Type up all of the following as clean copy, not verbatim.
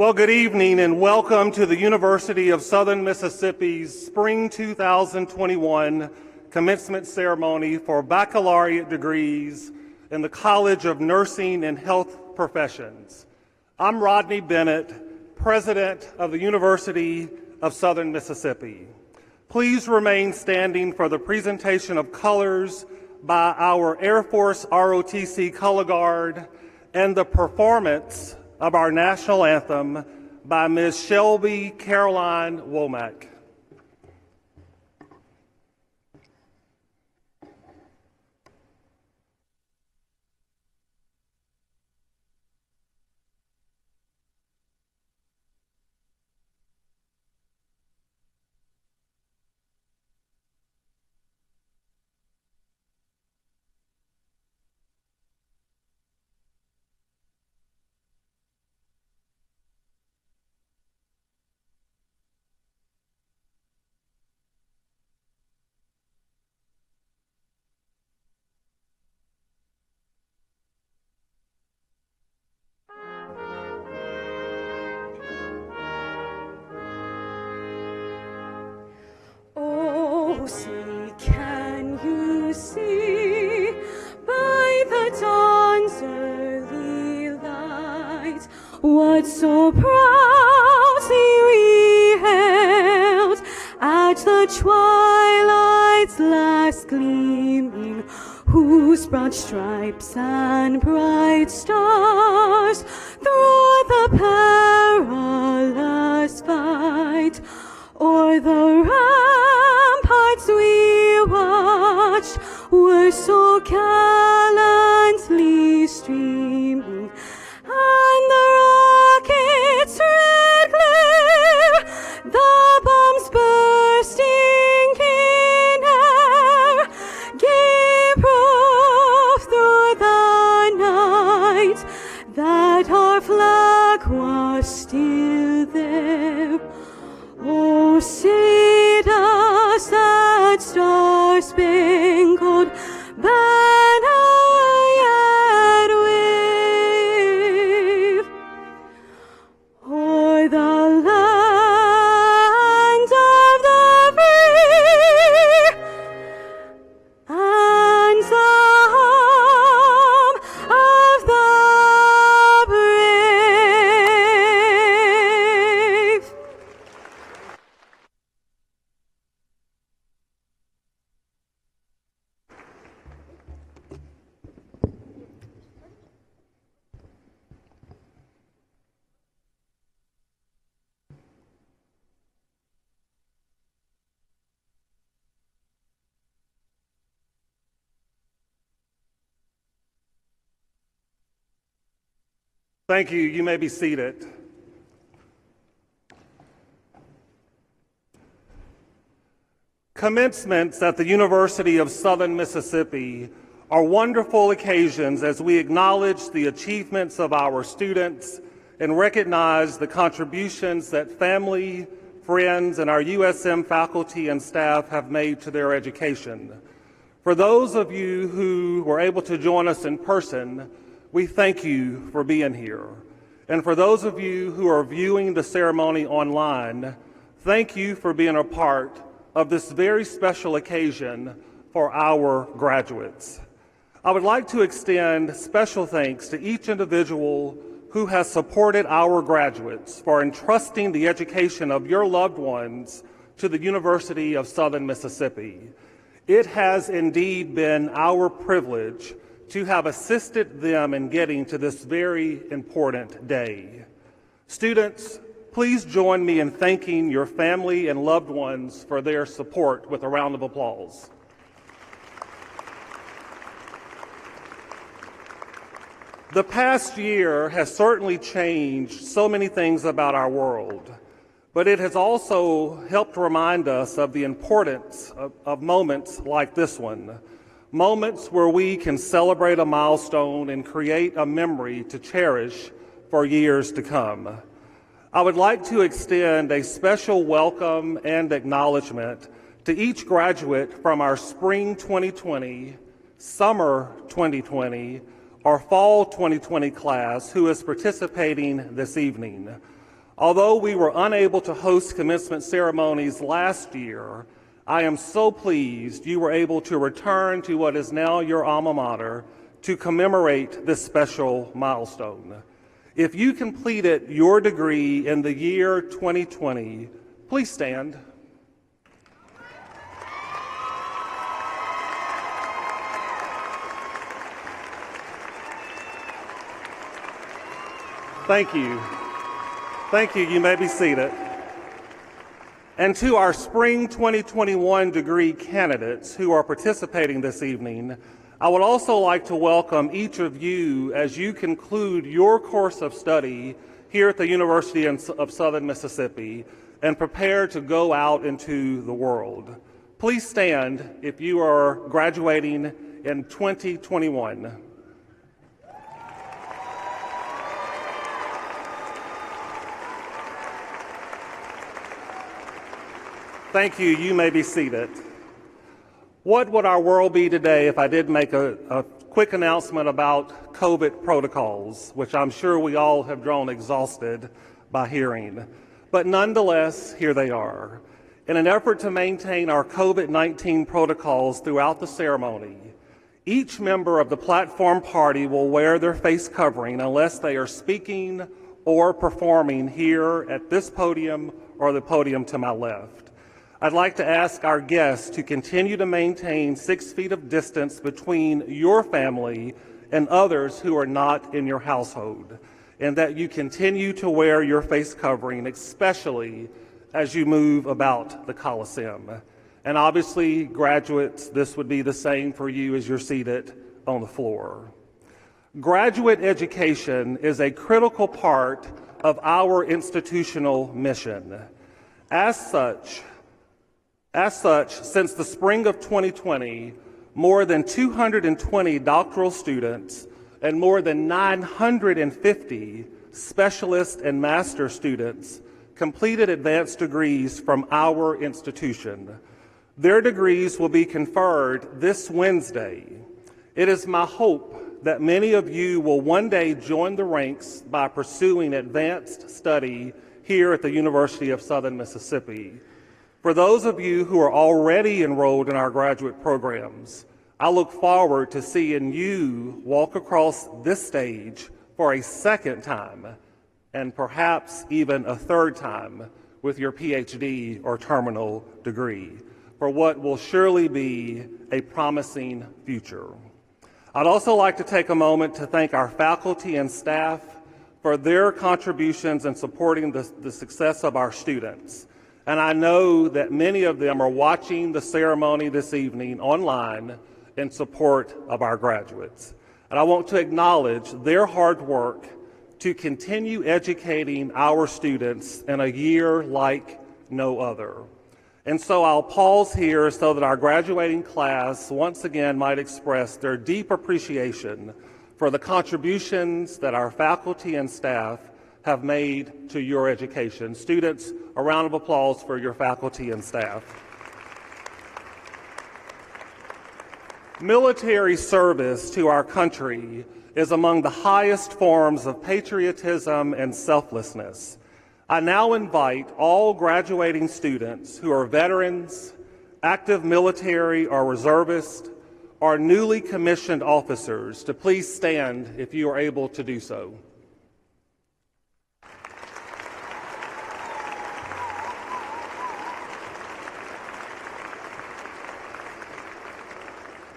Well, good evening and welcome to the University of Southern Mississippi's Spring 2021 commencement ceremony for baccalaureate degrees in the College of Nursing and Health Professions. I'm Rodney Bennett, President of the University of Southern Mississippi. Please remain standing for the presentation of colors by our Air Force ROTC Color Guard and the performance of our national anthem by Ms. Shelby Caroline Womack. Oh, see, can you see by the dawn's early light what so proudly we hailed at the twilight's last gleaming, whose broad stripes and bright stars through the perilous fight o'er the ramparts we watched were so gallantly streaming, and the rockets' red glare, the bombs bursting in air, gave proof through the night that our flag was still there. Oh, say does that star-spangled banner yet wave o'er the land of the free and the home of the brave. Thank you. You may be seated. Commencements at the University of Southern Mississippi are wonderful occasions as we acknowledge the achievements of our students and recognize the contributions that family, friends, and our USM faculty and staff have made to their education. For those of you who were able to join us in person, we thank you for being here. And for those of you who are viewing the ceremony online, thank you for being a part of this very special occasion for our graduates. I would like to extend special thanks to each individual who has supported our graduates for entrusting the education of your loved ones to the University of Southern Mississippi. It has indeed been our privilege to have assisted them in getting to this very important day. Students, please join me in thanking your family and loved ones for their support with a round of applause. The past year has certainly changed so many things about our world, but it has also helped remind us of the importance of moments like this one. Moments where we can celebrate a milestone and create a memory to cherish for years to come. I would like to extend a special welcome and acknowledgement to each graduate from our Spring 2020, Summer 2020, or Fall 2020 class who is participating this evening. Although we were unable to host commencement ceremonies last year, I am so pleased you were able to return to what is now your alma mater to commemorate this special milestone. If you completed your degree in the year 2020, please stand. Thank you. Thank you. You may be seated. And to our spring 2021 degree candidates who are participating this evening, I would also like to welcome each of you as you conclude your course of study here at the University of Southern Mississippi and prepare to go out into the world. Please stand if you are graduating in 2021. Thank you. You may be seated. What would our world be today if I did make a quick announcement about COVID protocols, which I'm sure we all have grown exhausted by hearing. But nonetheless, here they are. In an effort to maintain our COVID-19 protocols throughout the ceremony, each member of the platform party will wear their face covering unless they are speaking or performing here at this podium or the podium to my left. I'd like to ask our guests to continue to maintain 6 feet of distance between your family and others who are not in your household, and that you continue to wear your face covering, especially as you move about the Coliseum. And obviously, graduates, this would be the same for you as you're seated on the floor. Graduate education is a critical part of our institutional mission. As such, since the spring of 2020, more than 220 doctoral students and more than 950 specialist and master students completed advanced degrees from our institution. Their degrees will be conferred this Wednesday. It is my hope that many of you will one day join the ranks by pursuing advanced study here at the University of Southern Mississippi. For those of you who are already enrolled in our graduate programs, I look forward to seeing you walk across this stage for a second time and perhaps even a third time with your PhD or terminal degree for what will surely be a promising future. I'd also like to take a moment to thank our faculty and staff for their contributions in supporting the success of our students. And I know that many of them are watching the ceremony this evening online in support of our graduates. And I want to acknowledge their hard work to continue educating our students in a year like no other. And so I'll pause here so that our graduating class once again might express their deep appreciation for the contributions that our faculty and staff have made to your education. Students, a round of applause for your faculty and staff. Military service to our country is among the highest forms of patriotism and selflessness. I now invite all graduating students who are veterans, active military or reservists, or newly commissioned officers to please stand if you are able to do so.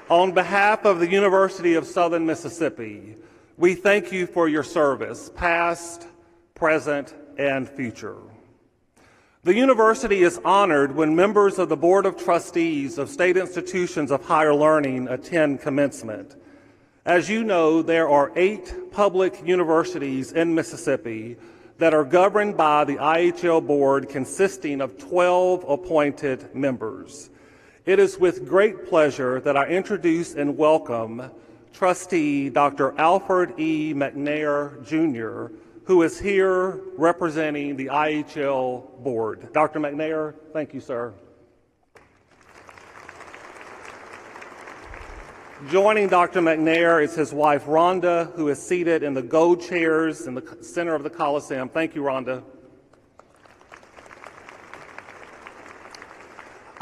On behalf of the University of Southern Mississippi, we thank you for your service, past, present, and future. The university is honored when members of the Board of Trustees of state institutions of higher learning attend commencement. As you know, there are 8 public universities in Mississippi that are governed by the IHL Board consisting of 12 appointed members. It is with great pleasure that I introduce and welcome Trustee Dr. Alfred E. McNair, Jr., who is here representing the IHL Board. Dr. McNair, thank you, sir. Joining Dr. McNair is his wife, Rhonda, who is seated in the gold chairs in the center of the Coliseum. Thank you, Rhonda.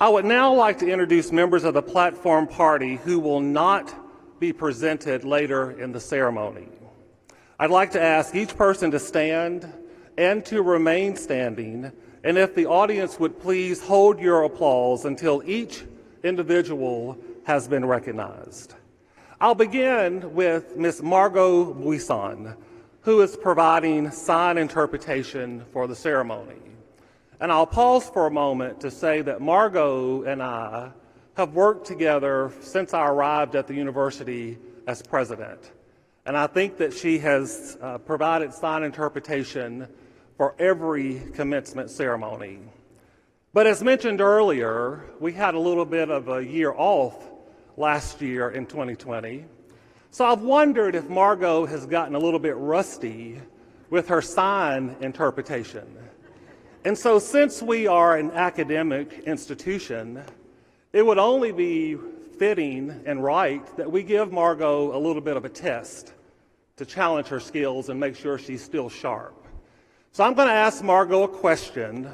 I would now like to introduce members of the platform party who will not be presented later in the ceremony. I'd like to ask each person to stand and to remain standing, and if the audience would please hold your applause until each individual has been recognized. I'll begin with Ms. Margot Buisson, who is providing sign interpretation for the ceremony. And I'll pause for a moment to say that Margot and I have worked together since I arrived at the university as president. And I think that she has provided sign interpretation for every commencement ceremony. But as mentioned earlier, we had a little bit of a year off last year in 2020. So I've wondered if Margot has gotten a little bit rusty with her sign interpretation. And so since we are an academic institution, it would only be fitting and right that we give Margot a little bit of a test to challenge her skills and make sure she's still sharp. So I'm going to ask Margot a question,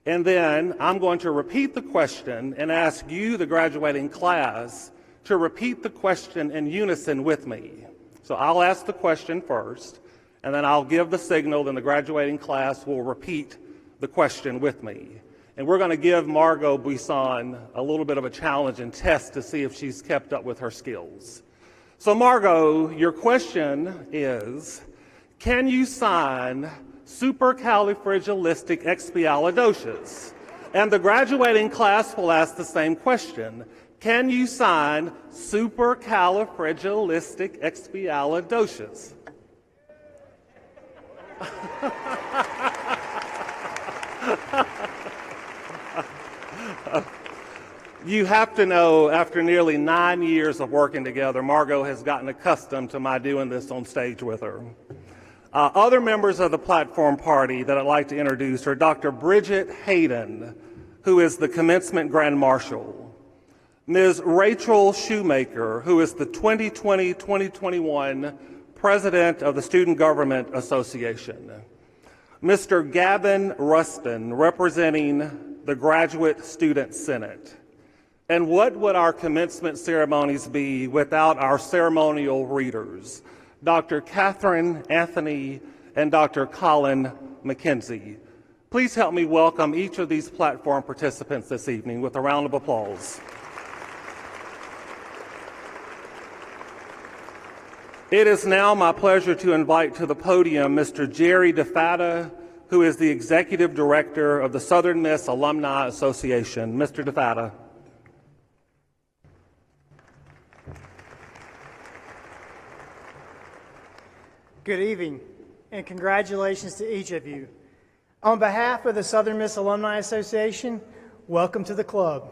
and then I'm going to repeat the question and ask you, the graduating class, to repeat the question in unison with me. So I'll ask the question first, and then I'll give the signal, then the graduating class will repeat the question with me. And we're going to give Margot Buisson a little bit of a challenge and test to see if she's kept up with her skills. So Margot, your question is, can you sign supercalifragilisticexpialidocious? And the graduating class will ask the same question. Can you sign supercalifragilisticexpialidocious? You have to know, after nearly 9 years of working together, Margot has gotten accustomed to my doing this on stage with her. Other members of the platform party that I'd like to introduce are Dr. Bridget Hayden, who is the commencement Grand Marshal, Ms. Rachel Shoemaker, who is the 2020-2021 President of the Student Government Association, Mr. Gavin Rustin, representing the Graduate Student Senate. And what would our commencement ceremonies be without our ceremonial readers, Dr. Catherine Anthony and Dr. Colin McKenzie? Please help me welcome each of these platform participants this evening with a round of applause. It is now my pleasure to invite to the podium Mr. Jerry DeFatta, who is the Executive Director of the Southern Miss Alumni Association. Mr. DeFatta. Good evening, and congratulations to each of you. On behalf of the Southern Miss Alumni Association, welcome to the club.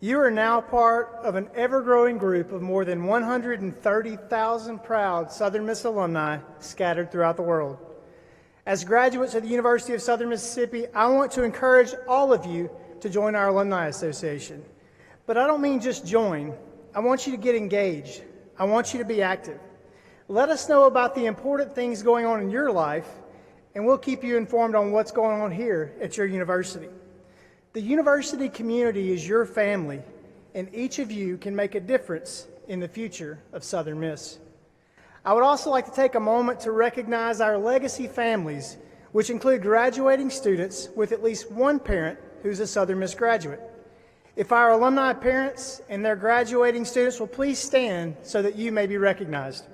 You are now part of an ever-growing group of more than 130,000 proud Southern Miss alumni scattered throughout the world. As graduates of the University of Southern Mississippi, I want to encourage all of you to join our Alumni Association. But I don't mean just join. I want you to get engaged. I want you to be active. Let us know about the important things going on in your life, and we'll keep you informed on what's going on here at your university. The university community is your family, and each of you can make a difference in the future of Southern Miss. I would also like to take a moment to recognize our legacy families, which include graduating students with at least one parent who's a Southern Miss graduate. If our alumni parents and their graduating students will please stand so that you may be recognized.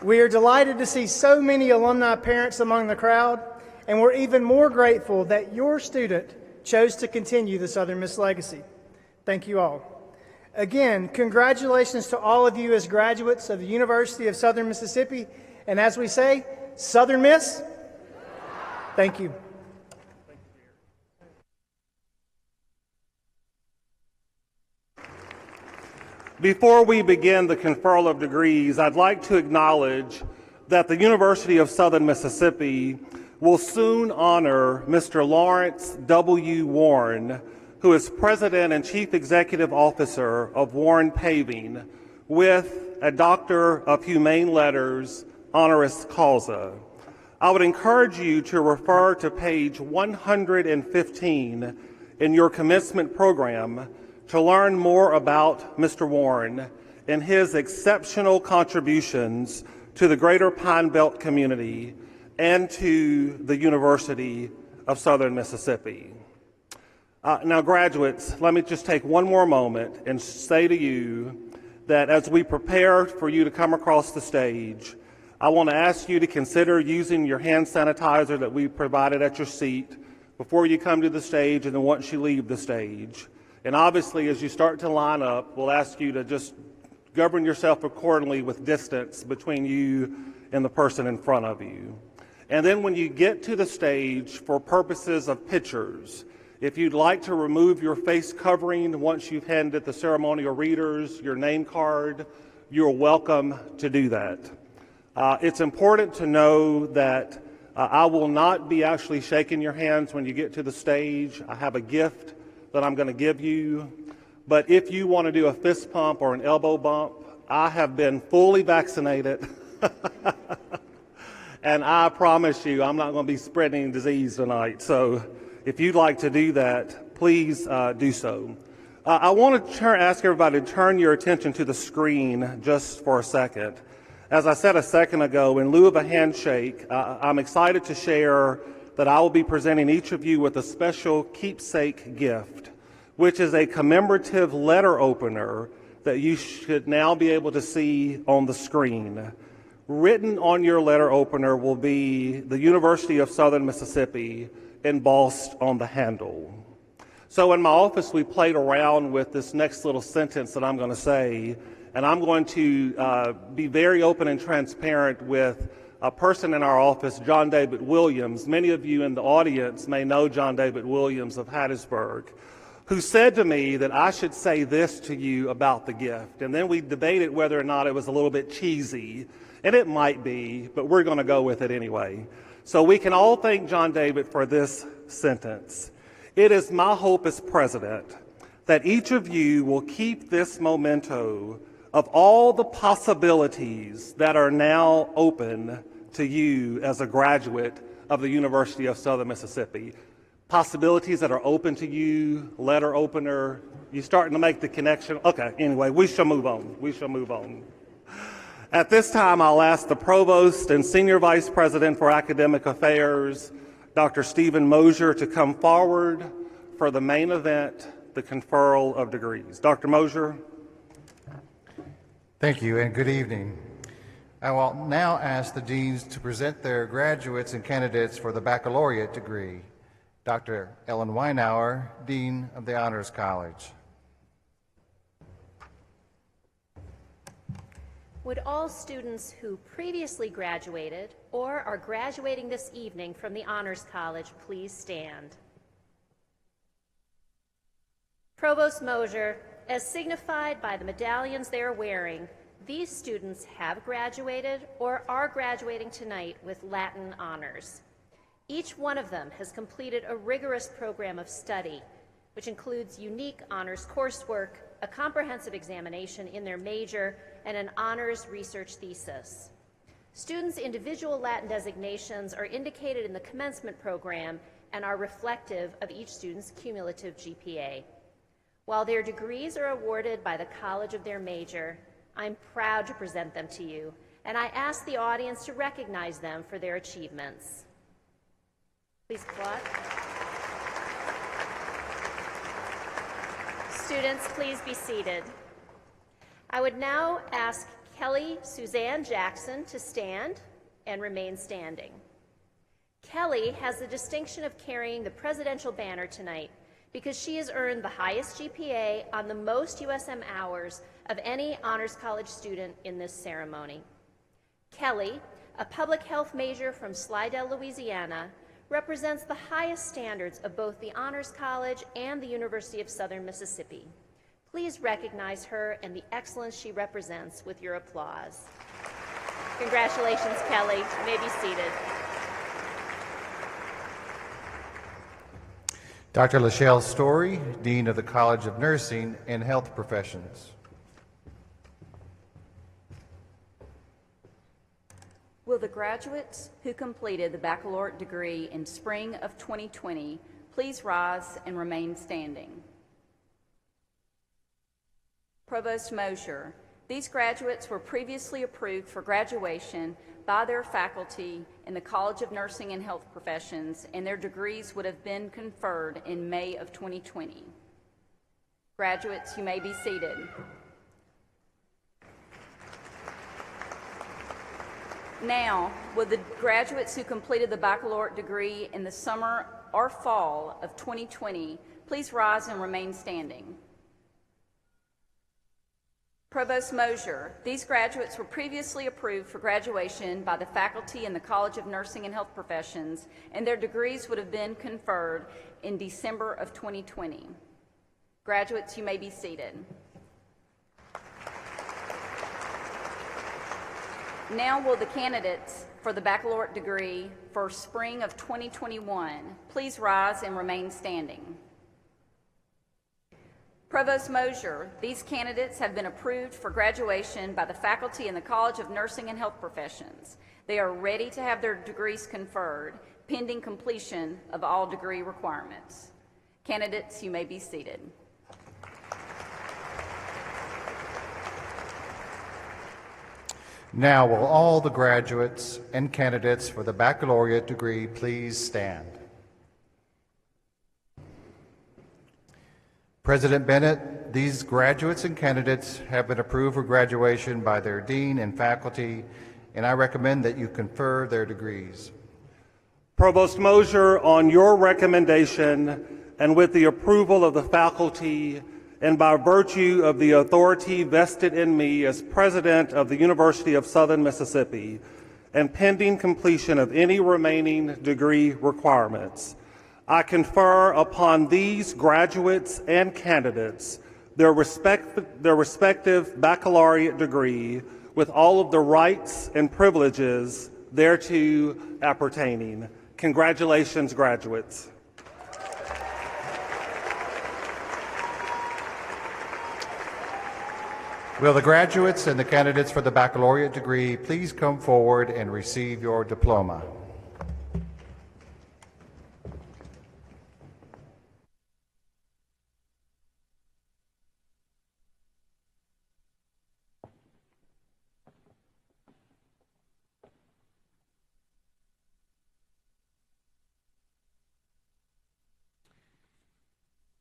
We are delighted to see so many alumni parents among the crowd, and we're even more grateful that your student chose to continue the Southern Miss legacy. Thank you all. Again, congratulations to all of you as graduates of the University of Southern Mississippi, and as we say, Southern Miss, thank you. Before we begin the conferral of degrees, I'd like to acknowledge that the University of Southern Mississippi will soon honor Mr. Lawrence W. Warren, who is President and Chief Executive Officer of Warren Paving, with a Doctor of Humane Letters honoris causa. I would encourage you to refer to page 115 in your commencement program to learn more about Mr. Warren and his exceptional contributions to the greater Pine Belt community and to the University of Southern Mississippi. Now, graduates, let me just take one more moment and say to you that as we prepare for you to come across the stage, I want to ask you to consider using your hand sanitizer that we provided at your seat before you come to the stage and then once you leave the stage. And obviously, as you start to line up, we'll ask you to just govern yourself accordingly with distance between you and the person in front of you. And then when you get to the stage for purposes of pictures, if you'd like to remove your face covering once you've handed the ceremonial readers your name card, you're welcome to do that. It's important to know that I will not be actually shaking your hands when you get to the stage. I have a gift that I'm going to give you. But if you want to do a fist pump or an elbow bump, I have been fully vaccinated. And I promise you, I'm not going to be spreading disease tonight. So if you'd like to do that, please do so. I want to ask everybody to turn your attention to the screen just for a second. As I said a second ago, in lieu of a handshake, I'm excited to share that I will be presenting each of you with a special keepsake gift, which is a commemorative letter opener that you should now be able to see on the screen. Written on your letter opener will be the University of Southern Mississippi embossed on the handle. So in my office, we played around with this next little sentence that I'm going to say, and I'm going to be very open and transparent with a person in our office, John David Williams. Many of you in the audience may know John David Williams of Hattiesburg, who said to me that I should say this to you about the gift. And then we debated whether or not it was a little bit cheesy, and it might be, but we're going to go with it anyway. So we can all thank John David for this sentence. It is my hope as president that each of you will keep this memento of all the possibilities that are now open to you as a graduate of the University of Southern Mississippi. Possibilities that are open to you, letter opener, you starting to make the connection? Okay, anyway, we shall move on. We shall move on. At this time, I'll ask the Provost and Senior Vice President for Academic Affairs, Dr. Stephen Mosier, to come forward for the main event, the conferral of degrees. Dr. Mosier. Thank you and good evening. I will now ask the deans to present their graduates and candidates for the baccalaureate degree. Dr. Ellen Weinauer, Dean of the Honors College. Would all students who previously graduated or are graduating this evening from the Honors College please stand? Provost Mosier, as signified by the medallions they are wearing, these students have graduated or are graduating tonight with Latin honors. Each one of them has completed a rigorous program of study, which includes unique honors coursework, a comprehensive examination in their major, and an honors research thesis. Students' individual Latin designations are indicated in the commencement program and are reflective of each student's cumulative GPA. While their degrees are awarded by the college of their major, I'm proud to present them to you, and I ask the audience to recognize them for their achievements. Please applaud. Students, please be seated. I would now ask Kelly Suzanne Jackson to stand and remain standing. Kelly has the distinction of carrying the presidential banner tonight because she has earned the highest GPA on the most USM hours of any Honors College student in this ceremony. Kelly, a public health major from Slidell, Louisiana, represents the highest standards of both the Honors College and the University of Southern Mississippi. Please recognize her and the excellence she represents with your applause. Congratulations, Kelly. You may be seated. Dr. Lachelle Story, Dean of the College of Nursing and Health Professions. Will the graduates who completed the baccalaureate degree in spring of 2020 please rise and remain standing? Provost Mosher, these graduates were previously approved for graduation by their faculty in the College of Nursing and Health Professions, and their degrees would have been conferred in May of 2020. Graduates, you may be seated. Now, will the graduates who completed the baccalaureate degree in the summer or fall of 2020 please rise and remain standing? Provost Mosher, these graduates were previously approved for graduation by the faculty in the College of Nursing and Health Professions, and their degrees would have been conferred in December of 2020. Graduates, you may be seated. Now will the candidates for the baccalaureate degree for spring of 2021 please rise and remain standing? Provost Mosher, these candidates have been approved for graduation by the faculty in the College of Nursing and Health Professions. They are ready to have their degrees conferred, pending completion of all degree requirements. Candidates, you may be seated. Now will all the graduates and candidates for the baccalaureate degree please stand? President Bennett, these graduates and candidates have been approved for graduation by their dean and faculty, and I recommend that you confer their degrees. Provost Mosher, on your recommendation and with the approval of the faculty and by virtue of the authority vested in me as president of the University of Southern Mississippi and pending completion of any remaining degree requirements, I confer upon these graduates and candidates their respective baccalaureate degree with all of the rights and privileges thereto appertaining. Congratulations, graduates. Will the graduates and the candidates for the baccalaureate degree please come forward and receive your diploma?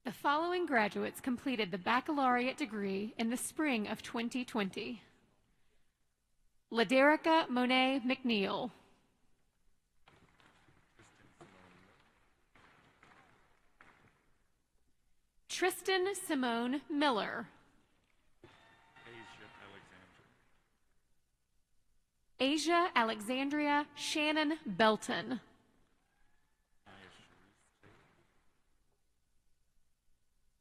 The following graduates completed the baccalaureate degree in the spring of 2020. Laderica Monet McNeil. Tristan Simone Miller. Asia Alexandria Shannon Belton.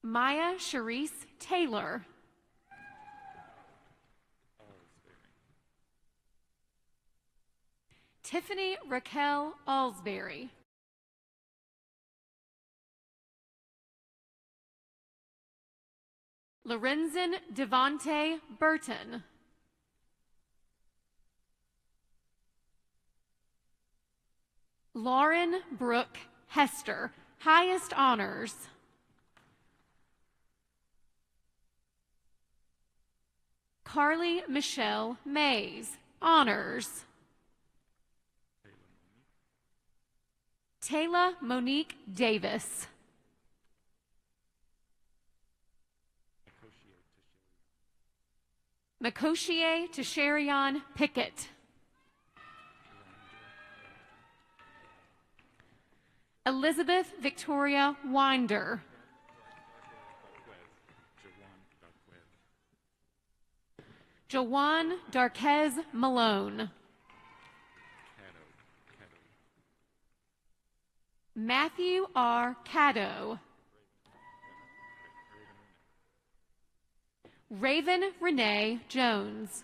Maya Charisse Taylor. Tiffany Raquel Alsbury. Lorenzen Devonte Burton. Lauren Brooke Hester, highest honors. Carly Michelle Mays, honors. Taylor Monique Davis. Makoshie Tasharian Pickett. Elizabeth Victoria Winder. Jawan Darquez Malone. Matthew R. Caddo. Raven Renee Jones.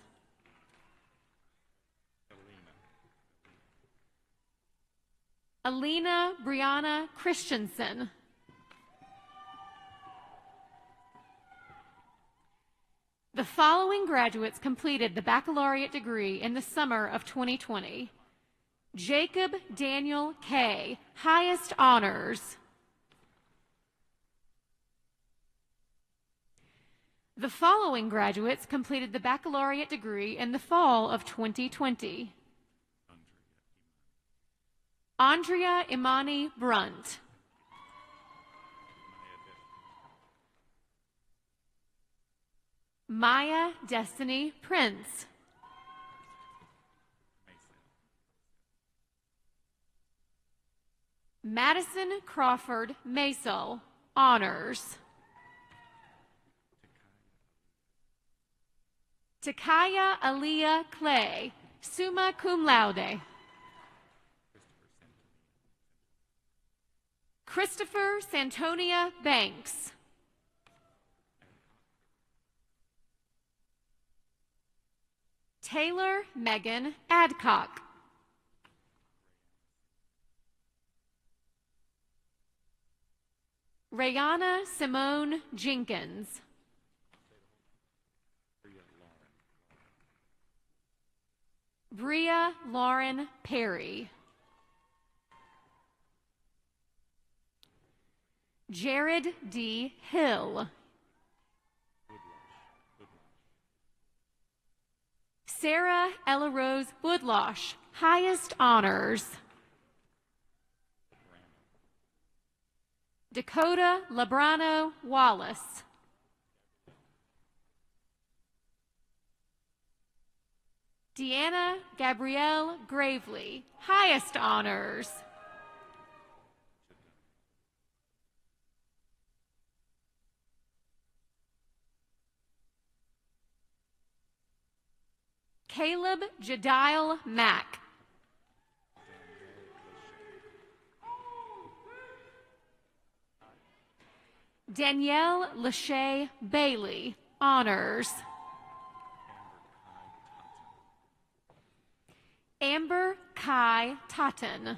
Alina Brianna Christensen. The The following graduates completed the baccalaureate degree in the summer of 2020. Jacob Daniel Kay, highest honors. The following graduates completed the baccalaureate degree in the fall of 2020. Andrea Imani Brunt. Maya Destiny Prince. Madison Crawford Masel, honors. Takaya Aliyah Clay, summa cum laude. Christopher Santonia Banks. Taylor Megan Adcock. Rayana Simone Jenkins. Bria Lauren Perry. Jared D. Hill. Sarah Ella Rose Woodlosh, highest honors. Dakota Labrano Wallace. Deanna Gabrielle Gravely, highest honors. Caleb Jedial Mack. Danielle Lachey Bailey, honors. Amber Kai Totten.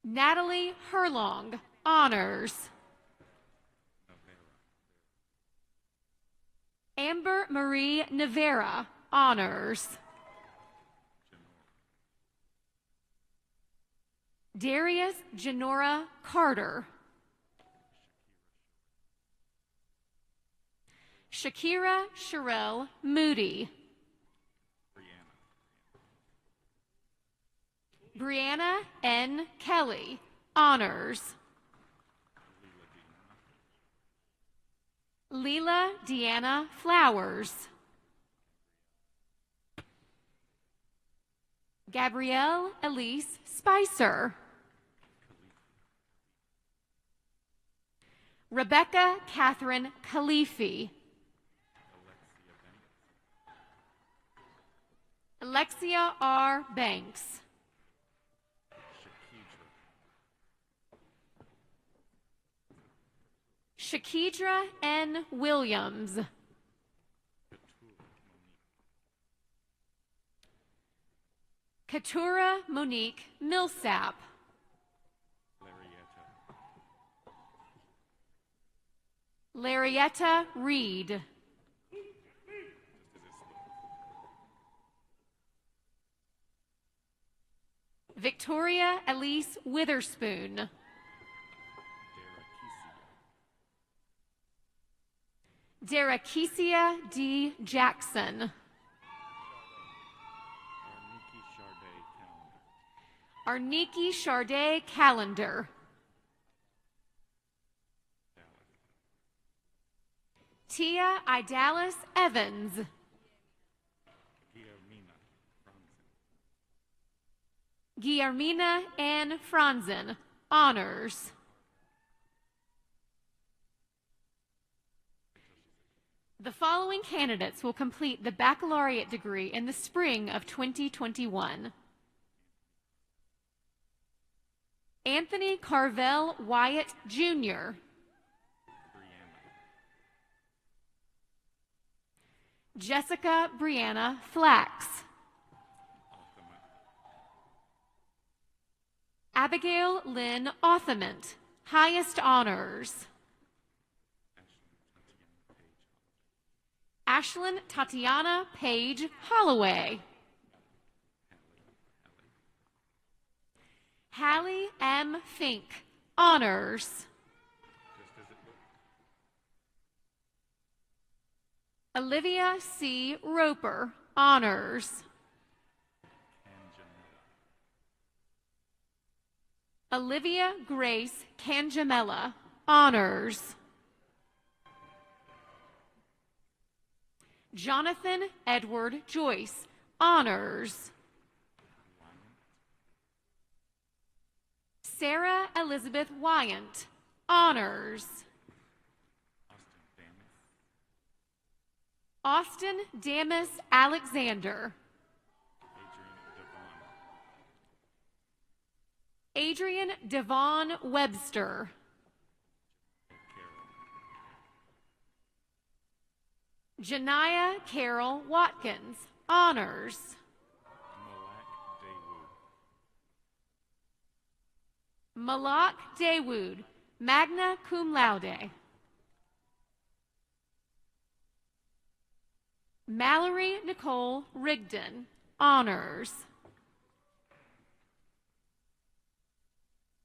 Natalie Herlong, honors. Amber Marie Navera, honors. Darius Janora Carter. Shakira Sherelle Moody. Brianna N. Kelly, honors. Leela Deanna Flowers. Gabrielle Elise Spicer. Rebecca Catherine Khalifi. Alexia R. Banks. Shakidra N. Williams. Katura Monique Millsap. Larietta Reed. Victoria Elise Witherspoon. Derakesia D. Jackson. Arniki Charday Calendar. Tia Idalis Evans. Guillermina Ann Franzen, honors. The following candidates will complete the baccalaureate degree in the spring of 2021. Anthony Carvel Wyatt, Jr. Jessica Brianna Flax. Abigail Lynn Othament, highest honors. Ashlyn Tatiana Page Holloway. Hallie M. Fink, honors. Olivia C. Roper, honors. Olivia Grace Canjamella, honors. Jonathan Edward Joyce, honors. Sarah Elizabeth Wyant, honors. Austin Damas Alexander. Adrian Devon Webster. Janiyah Carol Watkins, honors. Malak Dawood, magna cum laude. Mallory Nicole Rigdon, honors.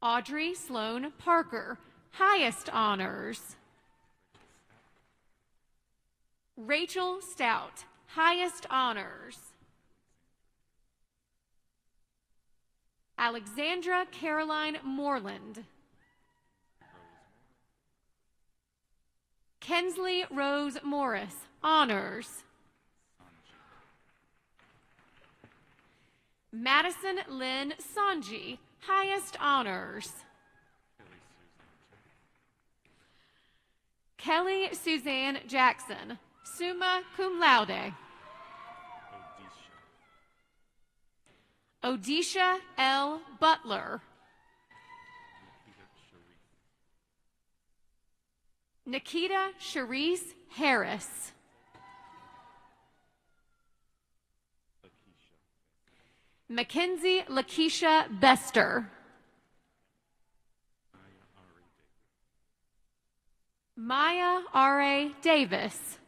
Audrey Sloan Parker, highest honors. Rachel Stout, highest honors. Alexandra Caroline Moreland. Kensley Rose Morris, honors. Madison Lynn Sanji, highest honors. Kelly Suzanne Jackson, summa cum laude. Odisha L. Butler. Nikita Cherise Harris. Mackenzie Lakeisha Bester. Maya R.A. Davis.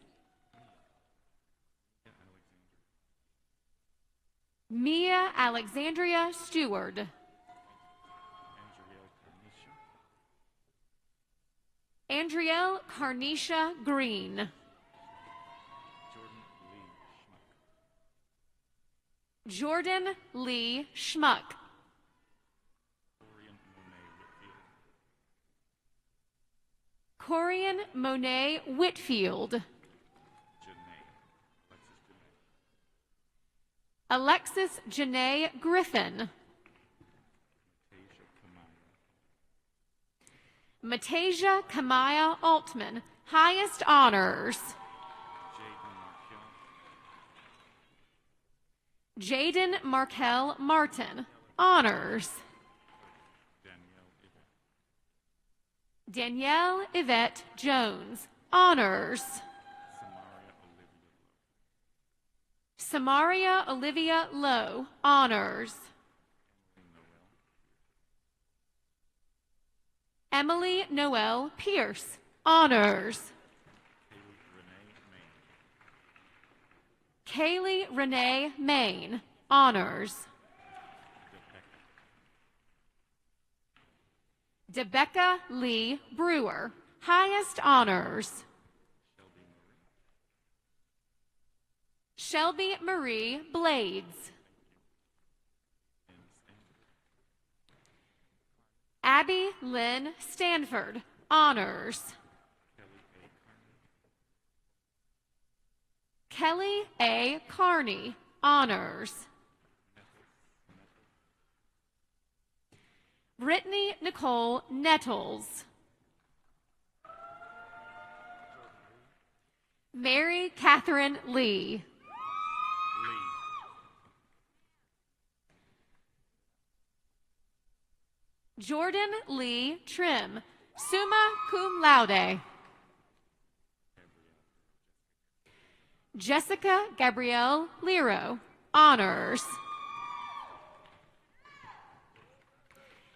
Mia Alexandria Stewart. Andrielle Carnisha Green. Jordan Lee Schmuck. Corian Monet Whitfield. Alexis Janae Griffin. Matasia Kamaya Altman, highest honors. Jaden Markel Martin, honors. Danielle Yvette Jones, honors. Samaria Olivia Lowe, honors. Emily Noel Pierce, honors. Kaylee Renee Main, honors. Debecca Lee Brewer, highest honors. Shelby Marie Blades. Abby Lynn Stanford, honors. Kelly A. Carney, honors. Brittany Nicole Nettles. Mary Catherine Lee. Jordan Lee Trim, summa cum laude. Jessica Gabrielle Lero, honors.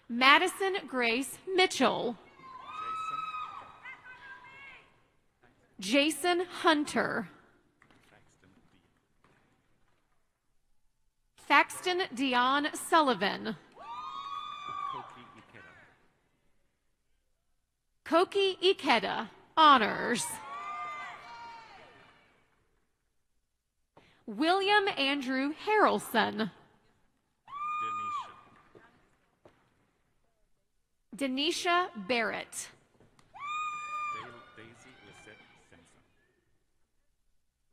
Madison Grace Mitchell. Jason Hunter. Thaxton Dion Sullivan. Koki Ikeda, honors. William Andrew Harrelson. Denisha Barrett.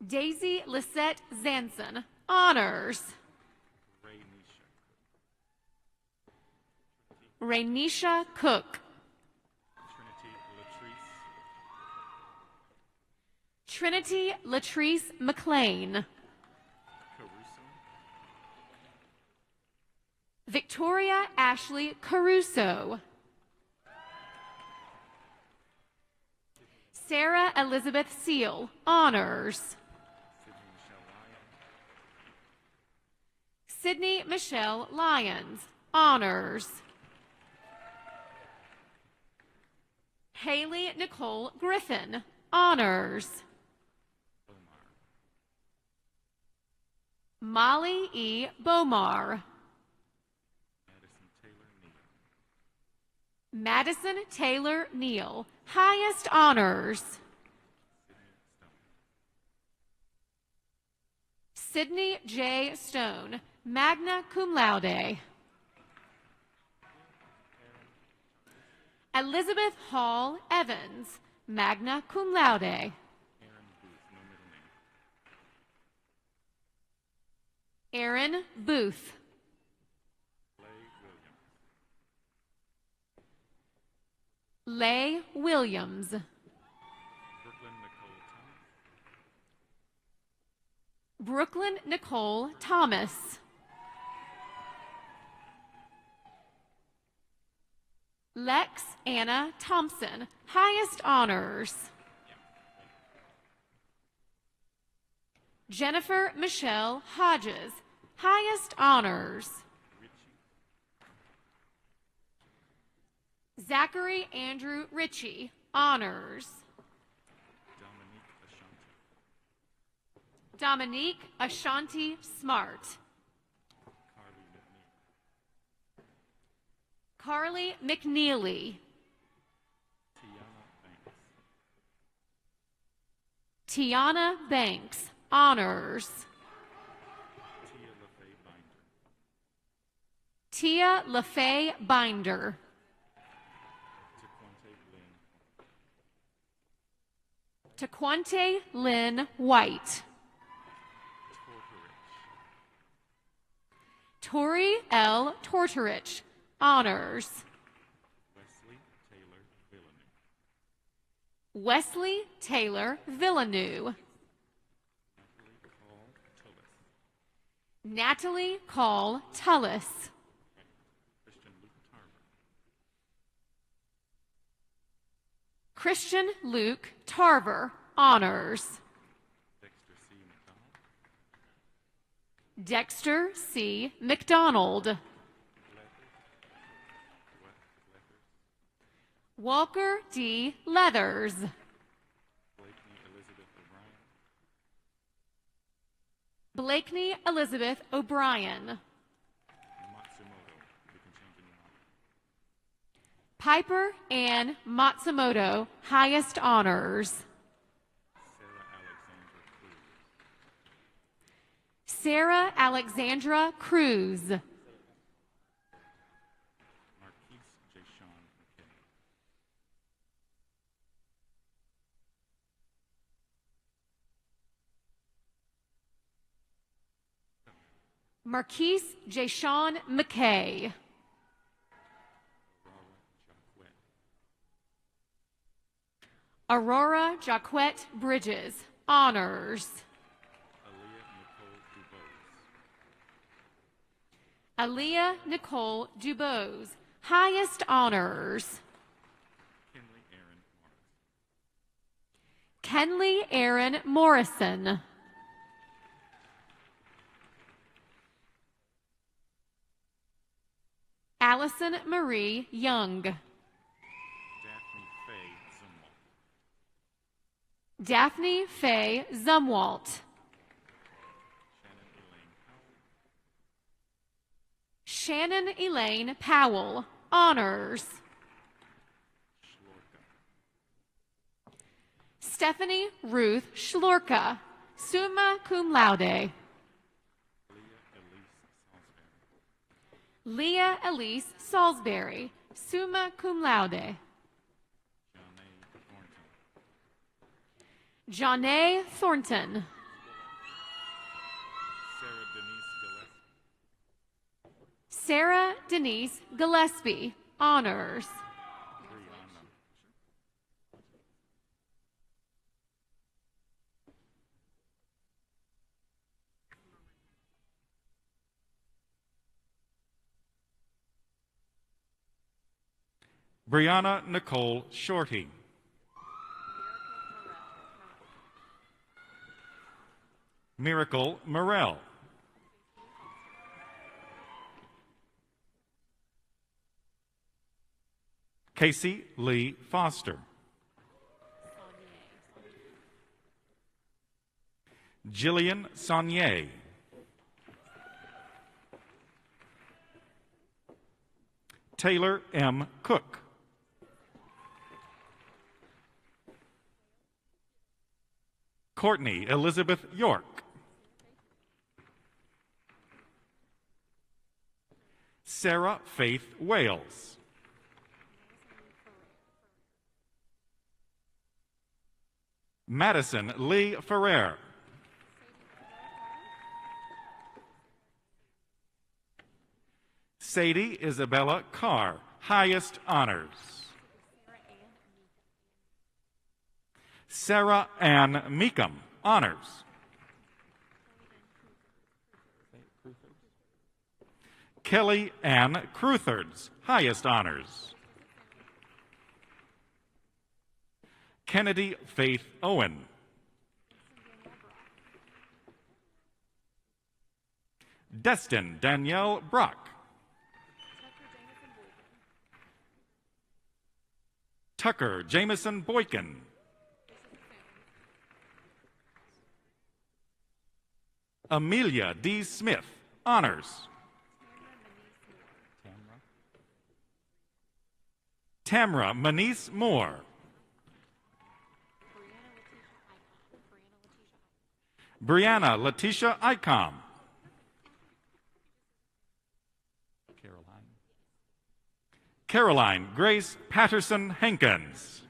Daisy Lisette Zanson, honors. Rainisha Cook. Trinity Latrice McLean. Victoria Ashley Caruso. Sarah Elizabeth Seal, honors. Sydney Michelle Lyons, honors. Haley Nicole Griffin, honors. Molly E. Bomar. Madison Taylor Neal, highest honors. Sydney J. Stone, magna cum laude. Elizabeth Hall Evans, magna cum laude. Aaron Booth. Leigh Williams. Brooklyn Nicole Thomas. Lex Anna Thompson, highest honors. Jennifer Michelle Hodges, highest honors. Zachary Andrew Ritchie, honors. Dominique Ashanti Smart. Carly McNeely. Tiana Banks, honors. Tia LaFay Binder. Taquante Lynn White. Tori L. Tortorich, honors. Wesley Taylor Villeneuve. Natalie Call Tullis. Christian Luke Tarver, honors. Dexter C. McDonald. Walker D. Leathers. Blakeney Elizabeth O'Brien. Piper Ann Matsumoto, highest honors. Sarah Alexandra Cruz. Marquise Jashawn McKay. Aurora Jaquette Bridges, honors. Aaliyah Nicole Dubose, highest honors. Kenley Aaron Morrison. Allison Marie Young. Daphne Faye Zumwalt. Shannon Elaine Powell, honors. Stephanie Ruth Schlorka, summa cum laude. Leah Elise Salisbury, summa cum laude. Janae Thornton. Sarah Denise Gillespie, honors. Brianna Nicole Shorty. Miracle Morell. Casey Lee Foster. Jillian Saunier. Taylor M. Cook. Courtney Elizabeth York. Sarah Faith Wales. Madison Lee Ferrer. Sadie Isabella Carr, highest honors. Sarah Ann Meekum, honors. Kelly Ann Cruthards, highest honors. Kennedy Faith Owen. Destin Danielle Brock. Tucker Jameson Boykin. Amelia D. Smith, honors. Tamra Manice Moore. Brianna Letitia Icom. Caroline Grace Patterson Hankins.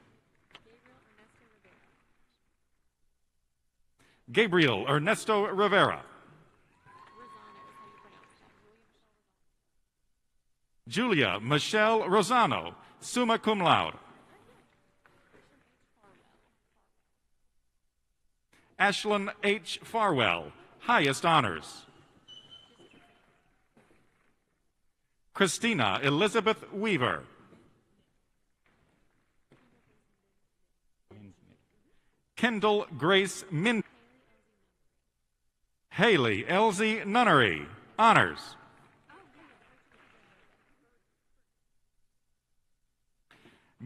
Gabriel Ernesto Rivera. Julia Michelle Rosano, summa cum laude. Ashlyn H. Farwell, highest honors. Christina Elizabeth Weaver. Kendall Grace Min. Haley Elsie Nunnery, honors.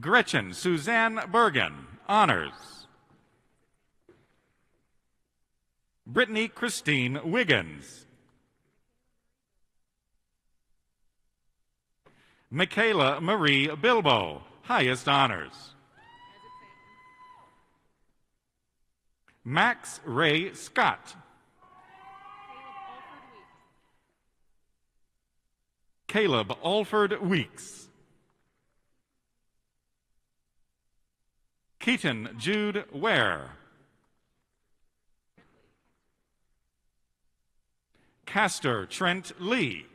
Gretchen Suzanne Bergen, honors. Brittany Christine Wiggins. Michaela Marie Bilbo, highest honors. Max Ray Scott. Caleb Alford Weeks. Keaton Jude Ware. Castor Trent Lee.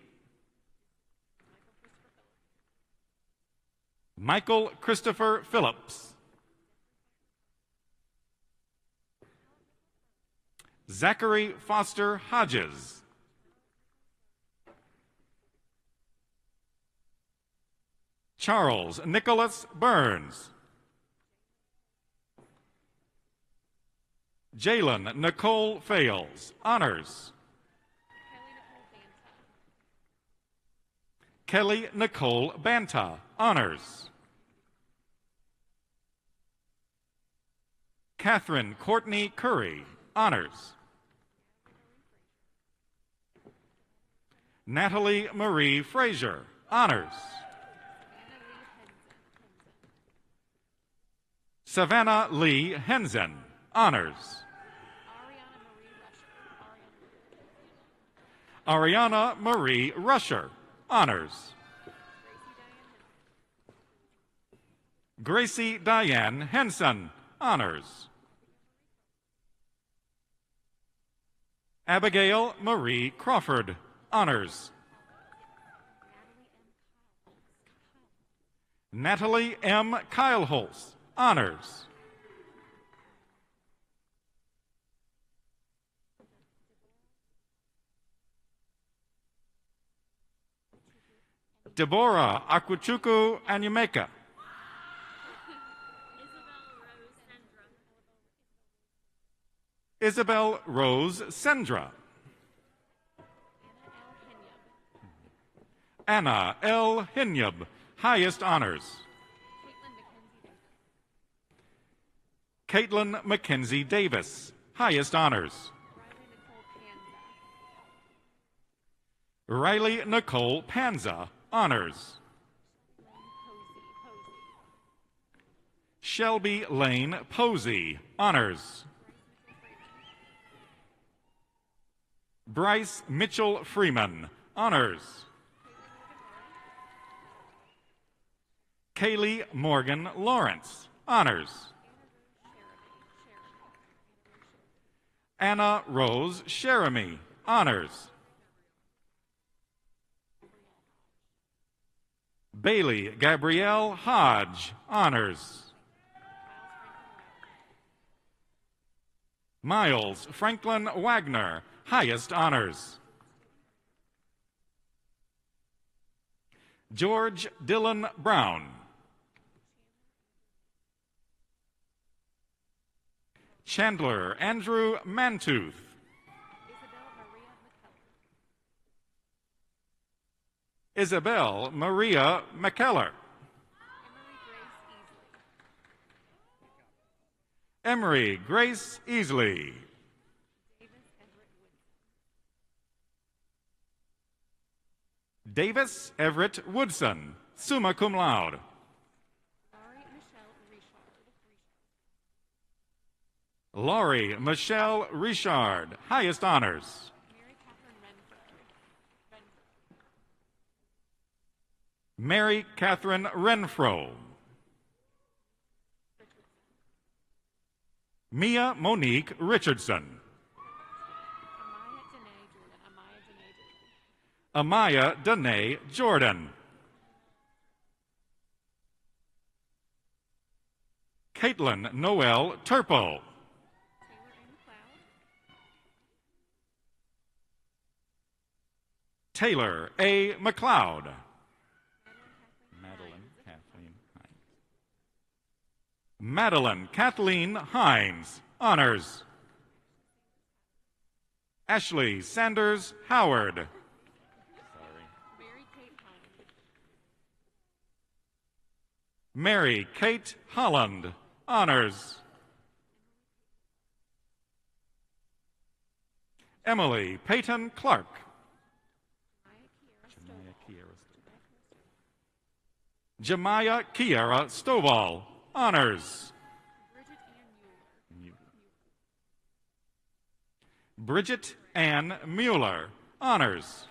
Michael Christopher Phillips. Zachary Foster Hodges. Charles Nicholas Burns. Jalen Nicole Fales, honors. Kelly Nicole Banta, honors. Catherine Courtney Curry, honors. Natalie Marie Frazier, honors. Savannah Lee Henzen, honors. Ariana Marie Rusher, honors. Gracie Diane Henson, honors. Abigail Marie Crawford, honors. Natalie M. Kyleholz, honors. Deborah Akwachukwu Anyumeka. Isabel Rose Sendra. Anna L. Hinyub, highest honors. Caitlin Mackenzie Davis, highest honors. Riley Nicole Panza, honors. Shelby Lane Posey, honors. Bryce Mitchell Freeman, honors. Kaylee Morgan Lawrence, honors. Anna Rose Sheremy, honors. Bailey Gabrielle Hodge, honors. Miles Franklin Wagner, highest honors. George Dylan Brown. Chandler Andrew Mantooth. Isabel Maria McKellar. Emery Grace Easley. Davis Everett Woodson, summa cum laude. Laurie Michelle Richard, highest honors. Mary Catherine Renfro. Mia Monique Richardson. Amaya Danae Jordan. Caitlin Noel Turpo. Taylor A. McLeod. Madeline Kathleen Hines, honors. Ashley Sanders Howard. Mary Kate Holland, honors. Emily Peyton Clark. Jemiah Kiara Stovall, honors. Bridget Ann Mueller, honors.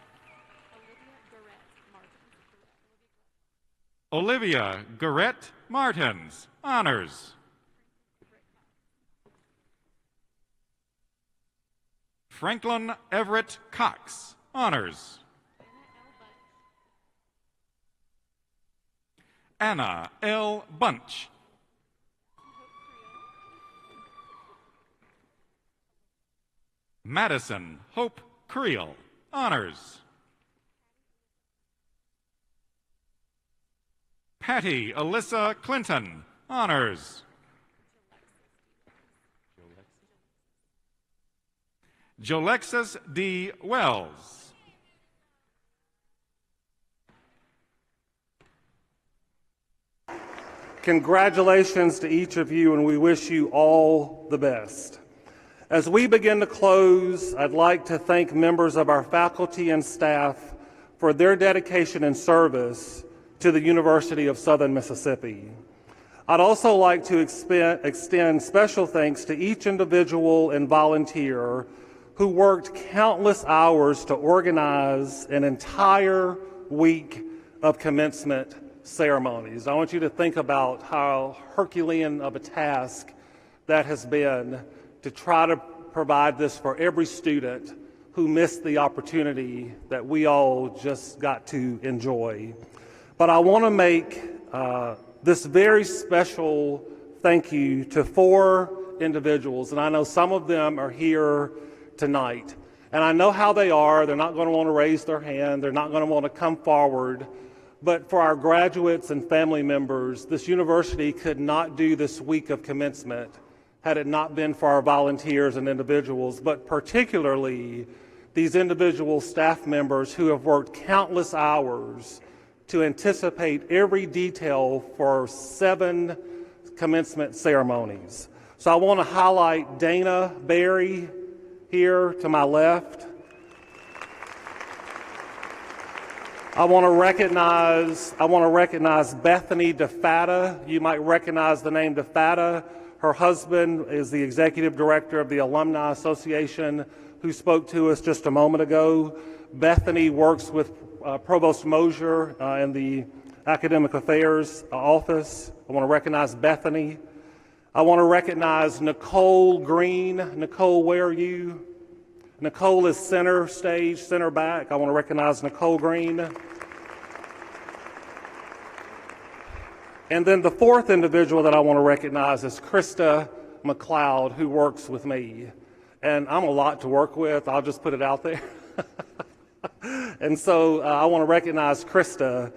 Olivia Garrett Martins, honors. Franklin Everett Cox, honors. Anna L. Bunch. Madison Hope Creel, honors. Patty Alyssa Clinton, honors. Jolexis D. Wells. Congratulations to each of you, and we wish you all the best. As we begin to close, I'd like to thank members of our faculty and staff for their dedication and service to the University of Southern Mississippi. I'd also like to extend special thanks to each individual and volunteer who worked countless hours to organize an entire week of commencement ceremonies. I want you to think about how Herculean of a task that has been to try to provide this for every student who missed the opportunity that we all just got to enjoy. But I want to make this very special thank you to 4 individuals, and I know some of them are here tonight. And I know how they are. They're not going to want to raise their hand. They're not going to want to come forward. But for our graduates and family members, this university could not do this week of commencement had it not been for our volunteers and individuals, but particularly these individual staff members who have worked countless hours to anticipate every detail for 7 commencement ceremonies. So I want to highlight Dana Berry here to my left. I want to recognize Bethany DeFata. You might recognize the name DeFata. Her husband is the executive director of the Alumni Association who spoke to us just a moment ago. Bethany works with Provost Mosier in the Academic Affairs office. I want to recognize Bethany. I want to recognize Nicole Green. Nicole, where are you? Nicole is center stage, center back. I want to recognize Nicole Green. And then the 4th individual that I want to recognize is Krista McLeod, who works with me. And I'm a lot to work with. I'll just put it out there. And so I want to recognize Krista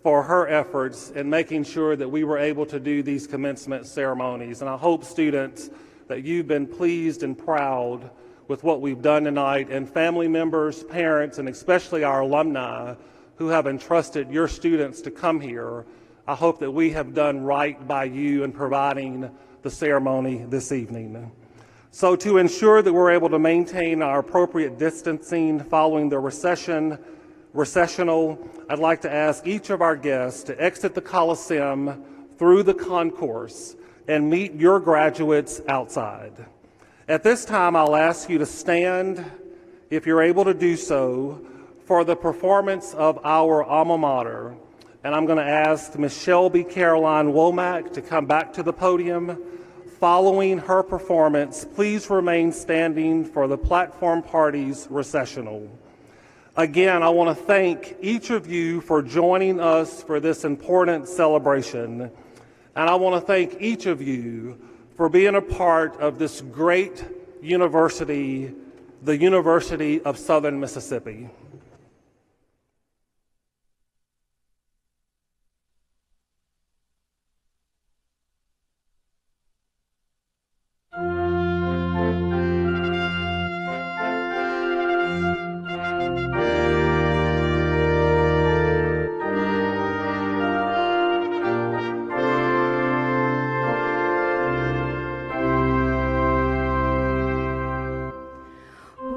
for her efforts in making sure that we were able to do these commencement ceremonies. And I hope, students, that you've been pleased and proud with what we've done tonight, and family members, parents, and especially our alumni who have entrusted your students to come here. I hope that we have done right by you in providing the ceremony this evening. So to ensure that we're able to maintain our appropriate distancing following the recessional, I'd like to ask each of our guests to exit the Coliseum through the concourse and meet your graduates outside. At this time, I'll ask you to stand, if you're able to do so, for the performance of our alma mater. And I'm going to ask Ms. Shelby Caroline Womack to come back to the podium. Following her performance, please remain standing for the Platform Party's recessional. Again, I want to thank each of you for joining us for this important celebration. And I want to thank each of you for being a part of this great university, the University of Southern Mississippi.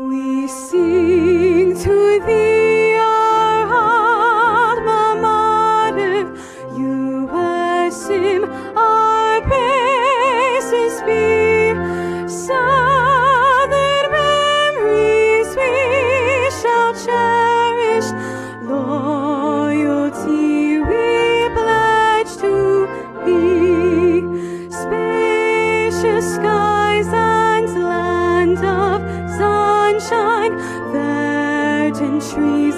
We sing to thee, our alma mater. You assume our praises be. Southern memories we shall cherish. Loyalty we pledge to thee. Spacious skies and land of sunshine, verdant trees